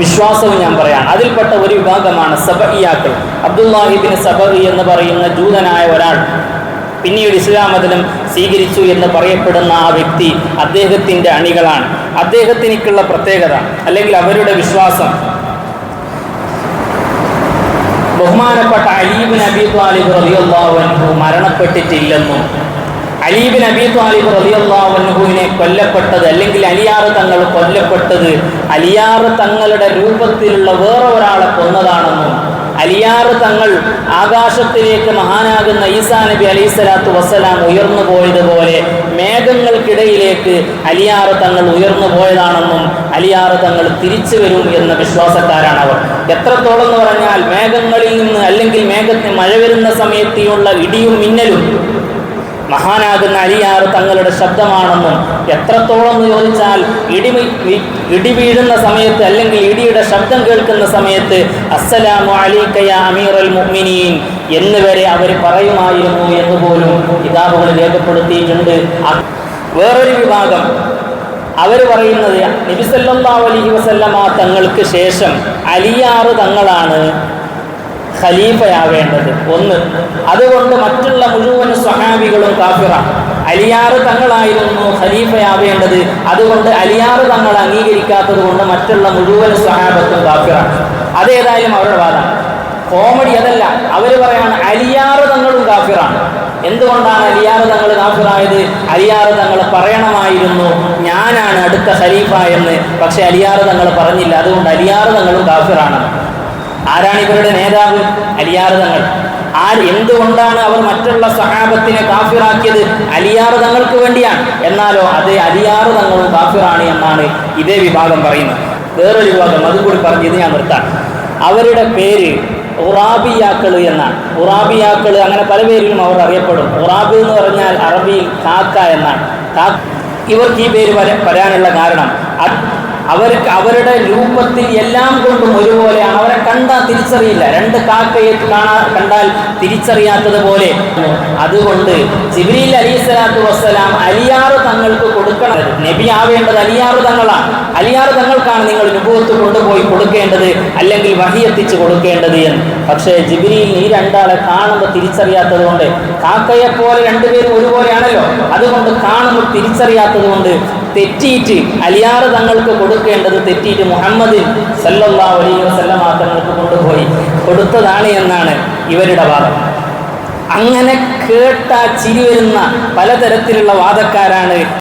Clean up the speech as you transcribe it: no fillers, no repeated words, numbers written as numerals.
വിശ്വാസവും ഞാൻ പറയാം. അതിൽപ്പെട്ട ഒരു വിഭാഗമാണ് സബഇയാക്കൾ. അബ്ദുല്ലാഹി ഇബ്നു സബഇ എന്ന് പറയുന്ന ജൂതനായ ഒരാൾ പിന്നീട് ഇസ്ലാം മതം സ്വീകരിച്ചു എന്ന് പറയപ്പെടുന്ന ആ വ്യക്തി അദ്ദേഹത്തിൻ്റെ അണികളാണ്. അദ്ദേഹത്തിനുള്ള പ്രത്യേകത അല്ലെങ്കിൽ അവരുടെ വിശ്വാസം, ബഹുമാനപ്പെട്ട അലി ഇബ്നു അബീ ത്വാലിബ് റളിയല്ലാഹു അൻഹു മരണപ്പെട്ടിട്ടില്ലെന്നും അലി ഇബ്നു അബീ ത്വാലിബ് റളിയല്ലാഹു അൻഹുവിനെ കൊല്ലപ്പെട്ടത് അല്ലെങ്കിൽ അലിയാർ തങ്ങൾ കൊല്ലപ്പെട്ടത് അലിയാർ തങ്ങളുടെ രൂപത്തിലുള്ള വേറെ ഒരാളെ കൊന്നതാണെന്നും അലിയാർ തങ്ങൾ ആകാശത്തിലേക്ക് മഹാനാകുന്ന ഈസാ നബി അലൈഹിസ്സലാത്തു വസ്സലാം ഉയർന്നു പോയതുപോലെ മേഘങ്ങൾക്കിടയിലേക്ക് അലിയാർ തങ്ങൾ ഉയർന്നു പോയതാണെന്നും അലിയാർ തങ്ങൾ തിരിച്ചു വരും എന്ന വിശ്വാസക്കാരാണ് അവർ. എത്രത്തോളം എന്ന് പറഞ്ഞാൽ മേഘങ്ങളിൽ നിന്ന് അല്ലെങ്കിൽ മേഘത്തിന് മഴ വരുന്ന സമയത്തുള്ള ഇടിയും മിന്നലും മഹാനാകുന്ന അലിയാർ തങ്ങളുടെ ശബ്ദമാണെന്നും, എത്രത്തോളം എന്ന് ചോദിച്ചാൽ ഇടി വീഴുന്ന സമയത്ത് അല്ലെങ്കിൽ ഇടിയുടെ ശബ്ദം കേൾക്കുന്ന സമയത്ത് അസ്സലാമു അലൈക യാ അമീറുൽ മുഅ്മിനീൻ എന്നുവരെ അവർ പറയുമായിരുന്നു എന്ന് പോലും കിതാബുകൾ രേഖപ്പെടുത്തിയിട്ടുണ്ട്. വേറൊരു വിഭാഗം അവർ പറയുന്നത് നബി സല്ലല്ലാഹു അലൈഹി വസല്ലമ തങ്ങൾക്ക് ശേഷം അലിയാർ തങ്ങളാണ് ഖലീഫയാവേണ്ടത്. ഒന്ന്, അതുകൊണ്ട് മറ്റുള്ള മുഴുവൻ സ്വഹാബികളും കാഫിറാണ്. അലിയാർ തങ്ങളായിരുന്നു ഖലീഫയാവേണ്ടത്, അതുകൊണ്ട് അലിയാർ തങ്ങൾ അംഗീകരിക്കാത്തത് കൊണ്ട് മറ്റുള്ള മുഴുവൻ സ്വഹാബത്തും കാഫിറാണ്. അതേതായാലും അവരുടെ വാദമാണ്. കോമഡി അതല്ല, അവർ പറയാണ് അലിയാർ തങ്ങളും കാഫിറാണ്. എന്തുകൊണ്ടാണ് അലിയാർ തങ്ങൾ കാഫിറായത്? അലിയാർ തങ്ങൾ പറയണമായിരുന്നു ഞാനാണ് അടുത്ത ഖലീഫ എന്ന്, പക്ഷെ അലിയാർ തങ്ങൾ പറഞ്ഞില്ല, അതുകൊണ്ട് അലിയാർ തങ്ങളും കാഫിറാണ്. ആരാണ് ഇവരുടെ നേതാവ്? അലിയാർ തങ്ങൾ. എന്തുകൊണ്ടാണ് അവർ മറ്റുള്ള സഹാബത്തിനെ കാഫിറാക്കിയത്? അലിയാർ തങ്ങൾക്ക് വേണ്ടിയാണ്. എന്നാലോ അതേ അലിയാർ തങ്ങളും കാഫിറാണ് എന്നാണ് ഇതേ വിഭാഗം പറയുന്നത്. വേറൊരു വിഭാഗം അതും കൂടി പറഞ്ഞത് ഞാൻ നിർത്താം. അവരുടെ പേര് ഉറാബിയാക്കൾ എന്നാണ്. ഉറാബിയാക്കൾ അങ്ങനെ പല പേരിലും അവർ അറിയപ്പെടും. ഉറാബി എന്ന് പറഞ്ഞാൽ അറബിയിൽ കാക്ക എന്നാണ്. ഇവർക്ക് ഈ പേര് വരാനുള്ള കാരണം അവർക്ക് അവരുടെ രൂപത്തിൽ എല്ലാം കൊണ്ടും ഒരുപോലെയാണ്. അവരെ കണ്ടാൽ തിരിച്ചറിയില്ല. രണ്ട് കാക്കയെ കണ്ടാൽ തിരിച്ചറിയാത്തതുപോലെ. അതുകൊണ്ട് ജിബ്രീൽ അലൈഹിസ്സലാത്തു വസ്സലാം അലിയാർ തങ്ങൾക്ക് കൊടുക്കണം. നബി ആവേണ്ടത് അലിയാർ തങ്ങളാണ്. അലിയാർ തങ്ങൾക്കാണ് നിങ്ങൾ നുബുവത്ത് കൊണ്ടുപോയി കൊടുക്കേണ്ടത്, അല്ലെങ്കിൽ വഹി എത്തിച്ച് കൊടുക്കേണ്ടത് എന്ന്. പക്ഷേ ജിബ്രീൽ ഈ രണ്ടാളെ കാണുമ്പോൾ തിരിച്ചറിയാത്തത് കൊണ്ട്, കാക്കയെപ്പോലെ രണ്ടുപേരും ഒരുപോലെയാണല്ലോ, അതുകൊണ്ട് കാണുമ്പോൾ തിരിച്ചറിയാത്തത് കൊണ്ട് തെറ്റിയിട്ട് അലിയാർ തങ്ങൾക്ക് കൊടുക്കേണ്ടത് തെറ്റിയിട്ട് മുഹമ്മദ് സല്ലല്ലാഹു അലൈഹി വസല്ലമ തങ്ങൾക്ക് കൊണ്ടുപോയി കൊടുത്തതാണ് എന്നാണ് ഇവരുടെ വാദം. അങ്ങനെ കേട്ട ചിരി വരുന്ന പലതരത്തിലുള്ള വാദക്കാരാണ്